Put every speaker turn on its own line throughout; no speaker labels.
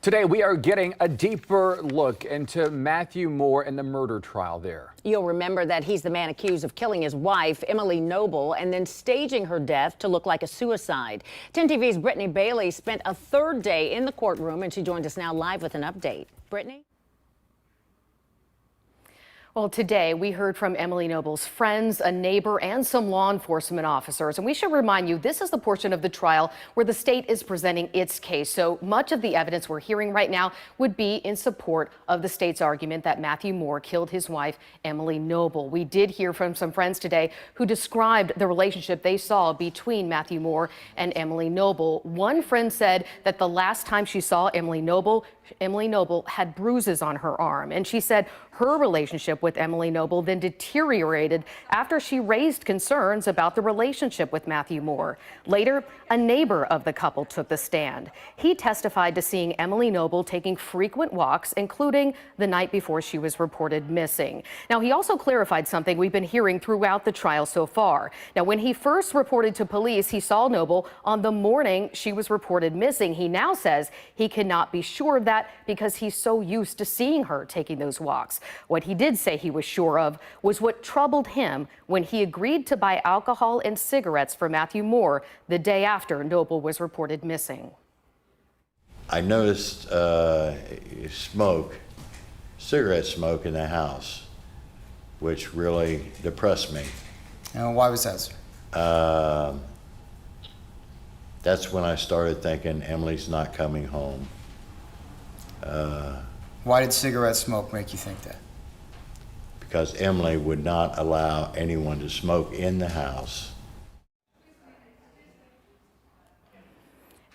Today, we are getting a deeper look into Matthew Moore and the murder trial there.
You'll remember that he's the man accused of killing his wife, Emily Noble, and then staging her death to look like a suicide. 10 TV's Brittany Bailey spent a third day in the courtroom, and she joins us now live with an update. Brittany?
Well, today we heard from Emily Noble's friends, a neighbor, and some law enforcement officers. And we should remind you, this is the portion of the trial where the state is presenting its case. So much of the evidence we're hearing right now would be in support of the state's argument that Matthew Moore killed his wife, Emily Noble. We did hear from some friends today who described the relationship they saw between Matthew Moore and Emily Noble. One friend said that the last time she saw Emily Noble had bruises on her arm, and she said her relationship with Emily Noble then deteriorated after she raised concerns about the relationship with Matthew Moore. Later, a neighbor of the couple took the stand. He testified to seeing Emily Noble taking frequent walks, including the night before she was reported missing. Now, he also clarified something we've been hearing throughout the trial so far. Now, when he first reported to police, he saw Noble on the morning she was reported missing. He now says he cannot be sure of that because he's so used to seeing her taking those walks. What he did say he was sure of was what troubled him when he agreed to buy alcohol and cigarettes for Matthew Moore the day after Noble was reported missing.
I noticed cigarette smoke in the house, which really depressed me.
And why was that, sir?
That's when I started thinking Emily's not coming home.
Why did cigarette smoke make you think that?
Because Emily would not allow anyone to smoke in the house.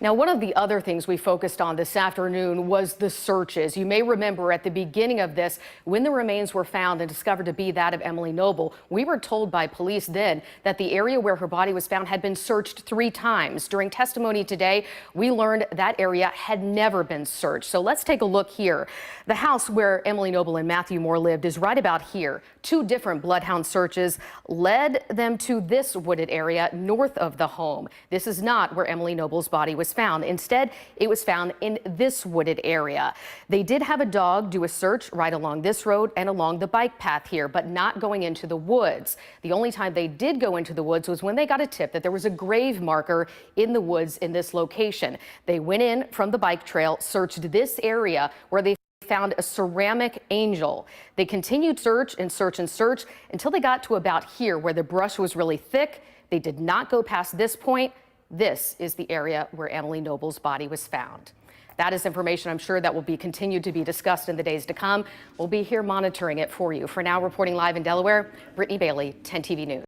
Now, one of the other things we focused on this afternoon was the searches. You may remember at the beginning of this, when the remains were found and discovered to be that of Emily Noble, we were told by police then that the area where her body was found had been searched 3 times. During testimony today, we learned that area had never been searched. So let's take a look here. The house where Emily Noble and Matthew Moore lived is right about here. 2 different bloodhound searches led them to this wooded area north of the home. This is not where Emily Noble's body was found. Instead, it was found in this wooded area. They did have a dog do a search right along this road and along the bike path here, but not going into the woods. The only time they did go into the woods was when they got a tip that there was a grave marker in the woods in this location. They went in from the bike trail, searched this area where they found a ceramic angel. They continued search and search and search until they got to about here where the brush was really thick. They did not go past this point. This is the area where Emily Noble's body was found. That is information I'm sure that will be continued to be discussed in the days to come. We'll be here monitoring it for you. For now, reporting live in Delaware, Brittany Bailey, 10 TV News.